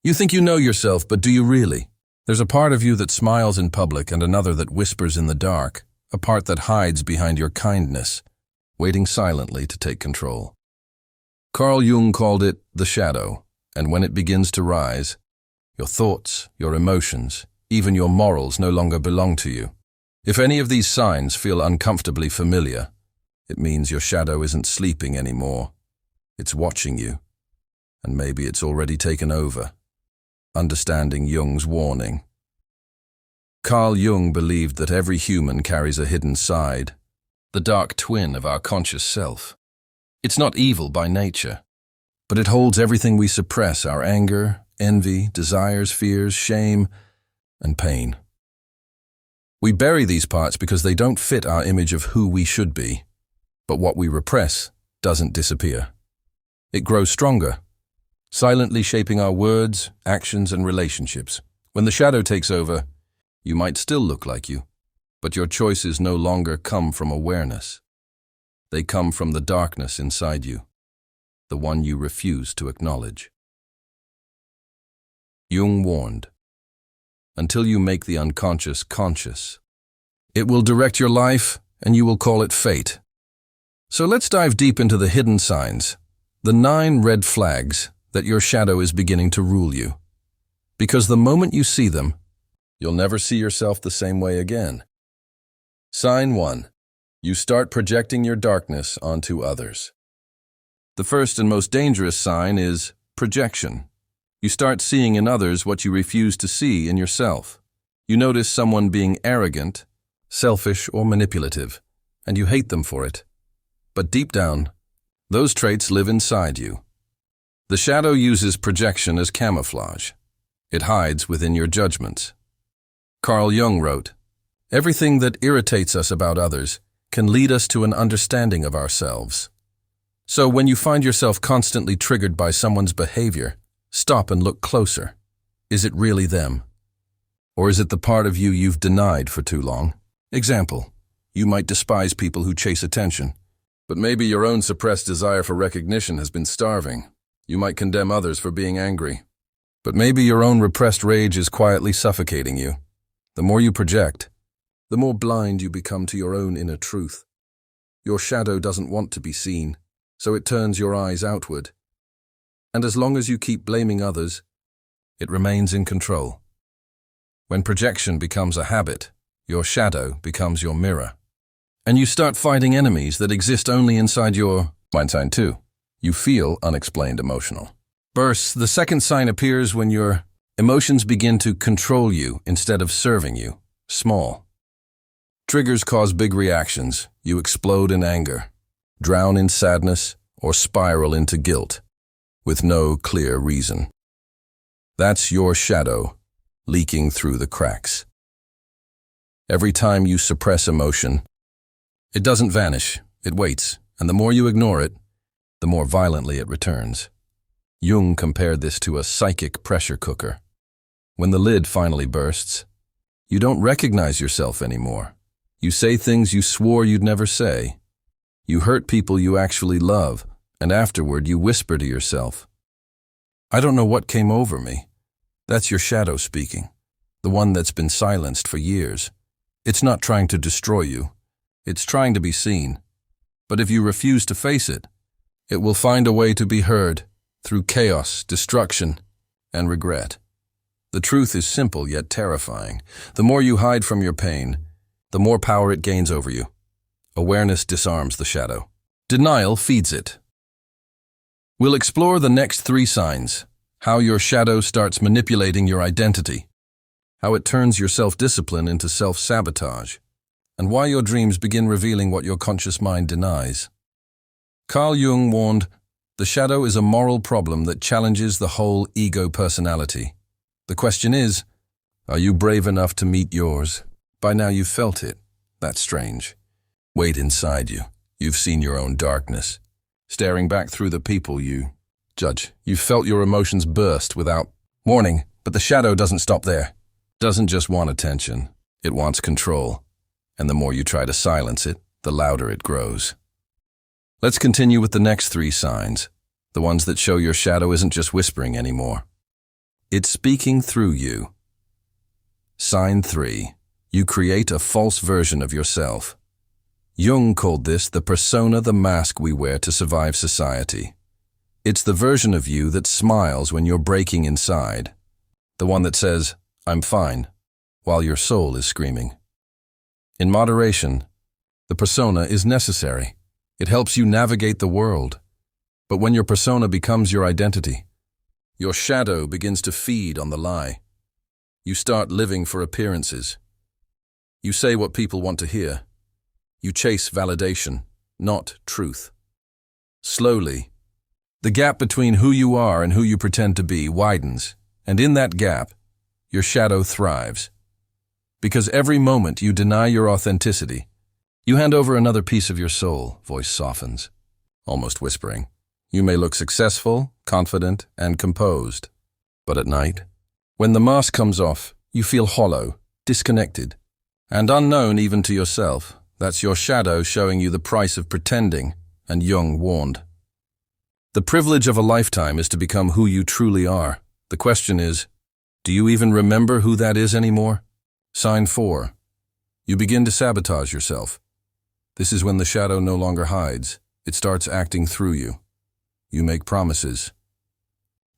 You think you know yourself, but do you really? There's a part of you that smiles in public and another that whispers in the dark, a part that hides behind your kindness, waiting silently to take control. Carl Jung called it the shadow, and when it begins to rise, your thoughts, your emotions, even your morals no longer belong to you. If any of these signs feel uncomfortably familiar, it means your shadow isn't sleeping anymore. It's watching you, and maybe it's already taken over. Understanding Jung's warning. Carl Jung believed that every human carries a hidden side, the dark twin of our conscious self. It's not evil by nature, but it holds everything we suppress: our anger, envy, desires, fears, shame, and pain. We bury these parts because they don't fit our image of who we should be. But what we repress doesn't disappear. It grows stronger, silently shaping our words, actions, and relationships. When the shadow takes over, you might still look like you, but your choices no longer come from awareness. They come from the darkness inside you, the one you refuse to acknowledge. Jung warned, until you make the unconscious conscious, it will direct your life and you will call it fate. So let's dive deep into the hidden signs, the 9 red flags that your shadow is beginning to rule you. Because the moment you see them, you'll never see yourself the same way again. Sign 1. You start projecting your darkness onto others. The first and most dangerous sign is projection. You start seeing in others what you refuse to see in yourself. You notice someone being arrogant, selfish, or manipulative, and you hate them for it. But deep down, those traits live inside you. The shadow uses projection as camouflage. It hides within your judgments. Carl Jung wrote, "Everything that irritates us about others can lead us to an understanding of ourselves." So when you find yourself constantly triggered by someone's behavior, stop and look closer. Is it really them? Or is it the part of you you've denied for too long? Example, you might despise people who chase attention, but maybe your own suppressed desire for recognition has been starving. You might condemn others for being angry, but maybe your own repressed rage is quietly suffocating you. The more you project, the more blind you become to your own inner truth. Your shadow doesn't want to be seen, so it turns your eyes outward. And as long as you keep blaming others, it remains in control. When projection becomes a habit, your shadow becomes your mirror. And you start fighting enemies that exist only inside your mind. Sign 2. You feel unexplained emotional bursts. The second sign appears when your emotions begin to control you instead of serving you. Small triggers cause big reactions. You explode in anger, drown in sadness, or spiral into guilt with no clear reason. That's your shadow leaking through the cracks. Every time you suppress emotion, it doesn't vanish, it waits, and the more you ignore it, the more violently it returns. Jung compared this to a psychic pressure cooker. When the lid finally bursts, you don't recognize yourself anymore. You say things you swore you'd never say. You hurt people you actually love, and afterward you whisper to yourself, "I don't know what came over me." That's your shadow speaking, the one that's been silenced for years. It's not trying to destroy you. It's trying to be seen. But if you refuse to face it, it will find a way to be heard through chaos, destruction, and regret. The truth is simple yet terrifying. The more you hide from your pain, the more power it gains over you. Awareness disarms the shadow. Denial feeds it. We'll explore the next 3 signs: how your shadow starts manipulating your identity, how it turns your self-discipline into self-sabotage, and why your dreams begin revealing what your conscious mind denies. Carl Jung warned, the shadow is a moral problem that challenges the whole ego personality. The question is, are you brave enough to meet yours? By now you've felt it. That's strange. Wait inside you. You've seen your own darkness, staring back through the people you judge. You've felt your emotions burst without warning, but the shadow doesn't stop there. It doesn't just want attention, it wants control. And the more you try to silence it, the louder it grows. Let's continue with the next 3 signs, the ones that show your shadow isn't just whispering anymore. It's speaking through you. Sign 3. You create a false version of yourself. Jung called this the persona, the mask we wear to survive society. It's the version of you that smiles when you're breaking inside. The one that says, "I'm fine," while your soul is screaming. In moderation, the persona is necessary. It helps you navigate the world. But when your persona becomes your identity, your shadow begins to feed on the lie. You start living for appearances. You say what people want to hear. You chase validation, not truth. Slowly, the gap between who you are and who you pretend to be widens, and in that gap, your shadow thrives. Because every moment you deny your authenticity, you hand over another piece of your soul. Voice softens, almost whispering. You may look successful, confident, and composed. But at night, when the mask comes off, you feel hollow, disconnected, and unknown even to yourself. That's your shadow showing you the price of pretending, and Jung warned. The privilege of a lifetime is to become who you truly are. The question is, do you even remember who that is anymore? Sign 4. You begin to sabotage yourself. This is when the shadow no longer hides. It starts acting through you. You make promises,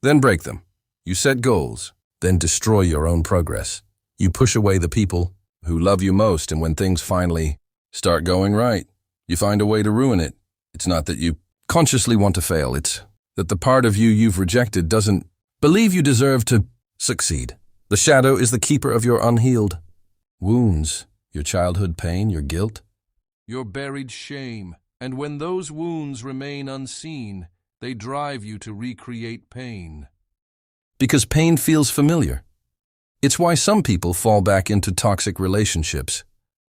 then break them. You set goals, then destroy your own progress. You push away the people who love you most, and when things finally start going right, you find a way to ruin it. It's not that you consciously want to fail, it's that the part of you you've rejected doesn't believe you deserve to succeed. The shadow is the keeper of your unhealed wounds, your childhood pain, your guilt, your buried shame. And when those wounds remain unseen, they drive you to recreate pain. Because pain feels familiar. It's why some people fall back into toxic relationships,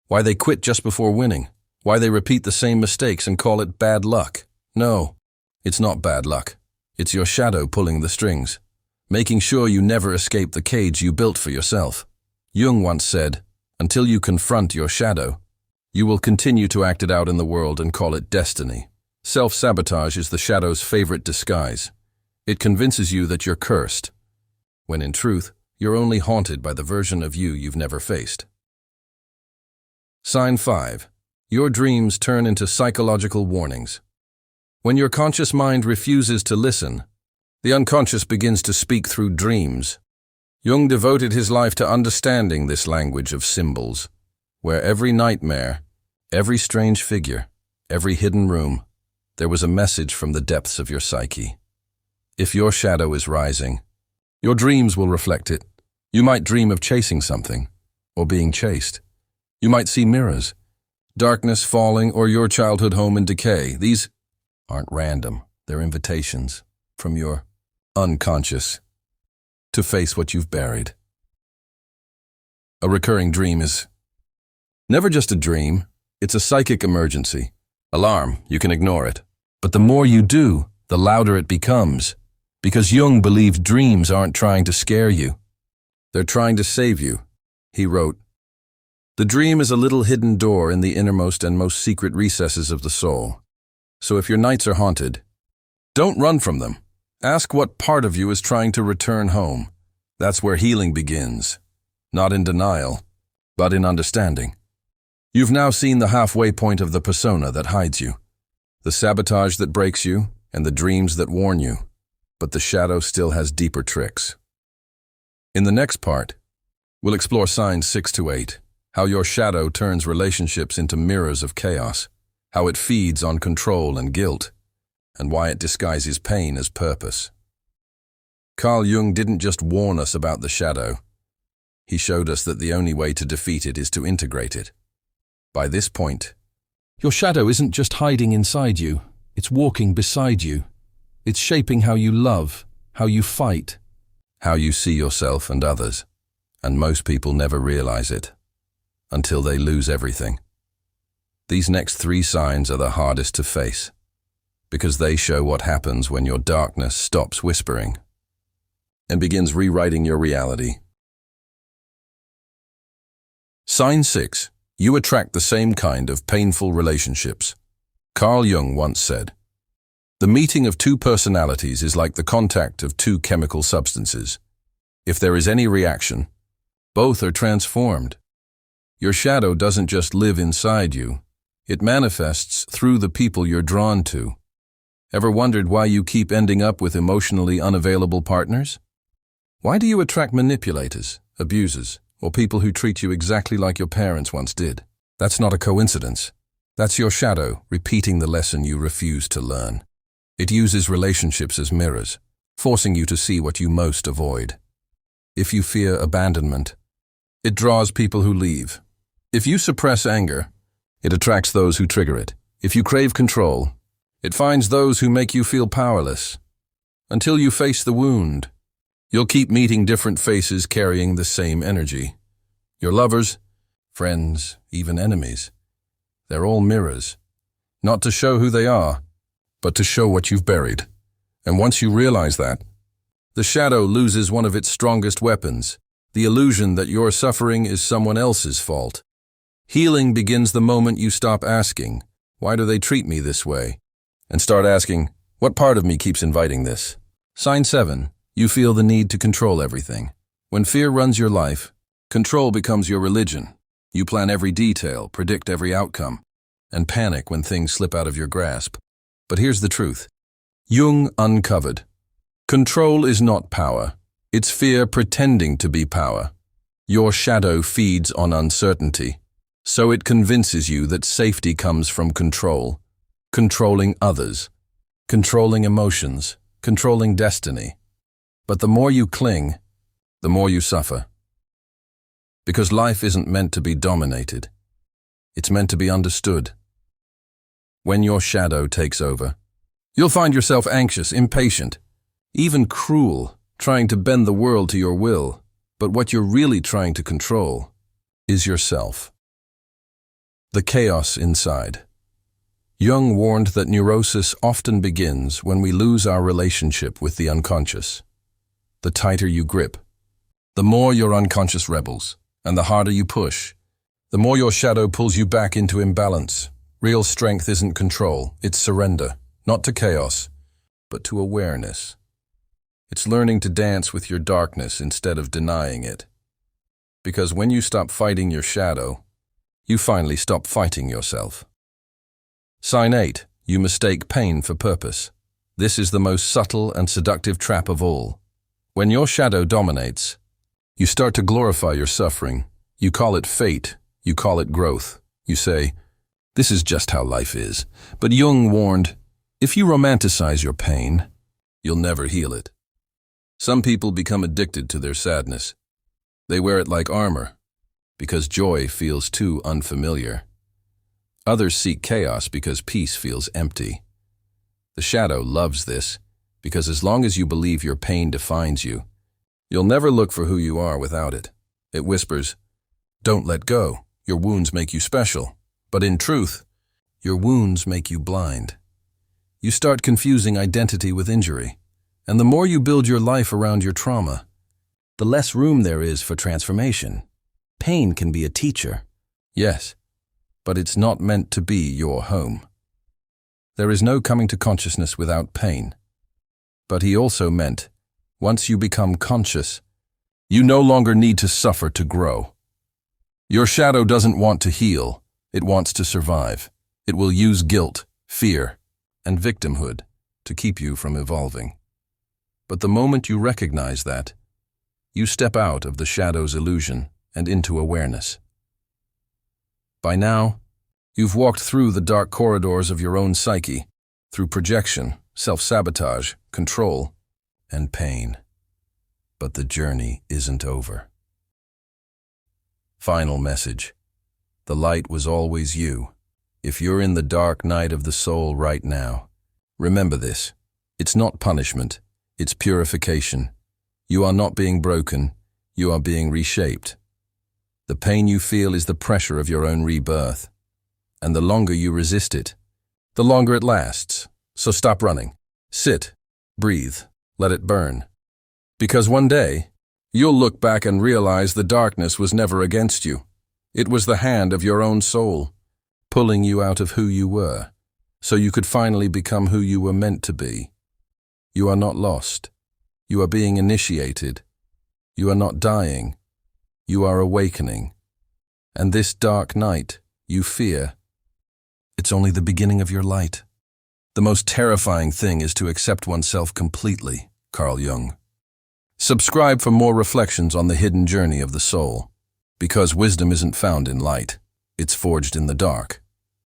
why they quit just before winning, why they repeat the same mistakes and call it bad luck. No, it's not bad luck. It's your shadow pulling the strings, making sure you never escape the cage you built for yourself. Jung once said, until you confront your shadow, you will continue to act it out in the world and call it destiny. Self-sabotage is the shadow's favorite disguise. It convinces you that you're cursed, when in truth, you're only haunted by the version of you you've never faced. Sign 5. Your dreams turn into psychological warnings. When your conscious mind refuses to listen, the unconscious begins to speak through dreams. Jung devoted his life to understanding this language of symbols, where every nightmare, every strange figure, every hidden room, there was a message from the depths of your psyche. If your shadow is rising, your dreams will reflect it. You might dream of chasing something, or being chased. You might see mirrors, darkness falling, or your childhood home in decay. These aren't random. They're invitations from your unconscious to face what you've buried. A recurring dream is never just a dream. It's a psychic emergency. Alarm, you can ignore it. But the more you do, the louder it becomes. Because Jung believed dreams aren't trying to scare you. They're trying to save you. He wrote, "The dream is a little hidden door in the innermost and most secret recesses of the soul. So if your nights are haunted, don't run from them. Ask what part of you is trying to return home. That's where healing begins. Not in denial, but in understanding. You've now seen the halfway point of the persona that hides you, the sabotage that breaks you, and the dreams that warn you. But the shadow still has deeper tricks." In the next part, we'll explore signs 6 to 8, how your shadow turns relationships into mirrors of chaos, how it feeds on control and guilt, and why it disguises pain as purpose. Carl Jung didn't just warn us about the shadow. He showed us that the only way to defeat it is to integrate it. By this point, your shadow isn't just hiding inside you, it's walking beside you. It's shaping how you love, how you fight, how you see yourself and others. And most people never realize it until they lose everything. These next 3 signs are the hardest to face, because they show what happens when your darkness stops whispering and begins rewriting your reality. Sign 6. You attract the same kind of painful relationships. Carl Jung once said, "The meeting of 2 personalities is like the contact of 2 chemical substances. If there is any reaction, both are transformed. Your shadow doesn't just live inside you. It manifests through the people you're drawn to. Ever wondered why you keep ending up with emotionally unavailable partners? Why do you attract manipulators, abusers, or people who treat you exactly like your parents once did? That's not a coincidence. That's your shadow repeating the lesson you refuse to learn. It uses relationships as mirrors, forcing you to see what you most avoid. If you fear abandonment, it draws people who leave. If you suppress anger, it attracts those who trigger it. If you crave control, it finds those who make you feel powerless. Until you face the wound, you'll keep meeting different faces carrying the same energy. Your lovers, friends, even enemies. They're all mirrors, not to show who they are, but to show what you've buried. And once you realize that, the shadow loses one of its strongest weapons, the illusion that your suffering is someone else's fault. Healing begins the moment you stop asking, "Why do they treat me this way?" and start asking, "What part of me keeps inviting this?" Sign 7. You feel the need to control everything. When fear runs your life, control becomes your religion. You plan every detail, predict every outcome, and panic when things slip out of your grasp. But here's the truth. Jung uncovered. Control is not power. It's fear pretending to be power. Your shadow feeds on uncertainty, so it convinces you that safety comes from control. Controlling others, controlling emotions, controlling destiny. But the more you cling, the more you suffer. Because life isn't meant to be dominated. It's meant to be understood. When your shadow takes over, you'll find yourself anxious, impatient, even cruel, trying to bend the world to your will. But what you're really trying to control is yourself. The chaos inside. Jung warned that neurosis often begins when we lose our relationship with the unconscious. The tighter you grip, the more your unconscious rebels, and the harder you push, the more your shadow pulls you back into imbalance. Real strength isn't control, it's surrender, not to chaos, but to awareness. It's learning to dance with your darkness instead of denying it. Because when you stop fighting your shadow, you finally stop fighting yourself. Sign 8. You mistake pain for purpose. This is the most subtle and seductive trap of all. When your shadow dominates, you start to glorify your suffering. You call it fate. You call it growth. You say, "This is just how life is." But Jung warned, if you romanticize your pain, you'll never heal it. Some people become addicted to their sadness. They wear it like armor, because joy feels too unfamiliar. Others seek chaos because peace feels empty. The shadow loves this, because as long as you believe your pain defines you, you'll never look for who you are without it. It whispers, "Don't let go. Your wounds make you special." But in truth, your wounds make you blind. You start confusing identity with injury. And the more you build your life around your trauma, the less room there is for transformation. Pain can be a teacher, yes, but it's not meant to be your home. There is no coming to consciousness without pain. But he also meant, once you become conscious, you no longer need to suffer to grow. Your shadow doesn't want to heal, it wants to survive. It will use guilt, fear, and victimhood to keep you from evolving. But the moment you recognize that, you step out of the shadow's illusion and into awareness. By now, you've walked through the dark corridors of your own psyche, through projection, self-sabotage, control, and pain. But the journey isn't over. Final message. The light was always you. If you're in the dark night of the soul right now, remember this. It's not punishment. It's purification. You are not being broken. You are being reshaped. The pain you feel is the pressure of your own rebirth. And the longer you resist it, the longer it lasts. So stop running. Sit, breathe, let it burn. Because one day, you'll look back and realize the darkness was never against you. It was the hand of your own soul, pulling you out of who you were, so you could finally become who you were meant to be. You are not lost. You are being initiated. You are not dying. You are awakening. And this dark night, you fear. It's only the beginning of your light. The most terrifying thing is to accept oneself completely, Carl Jung. Subscribe for more reflections on the hidden journey of the soul. Because wisdom isn't found in light, it's forged in the dark.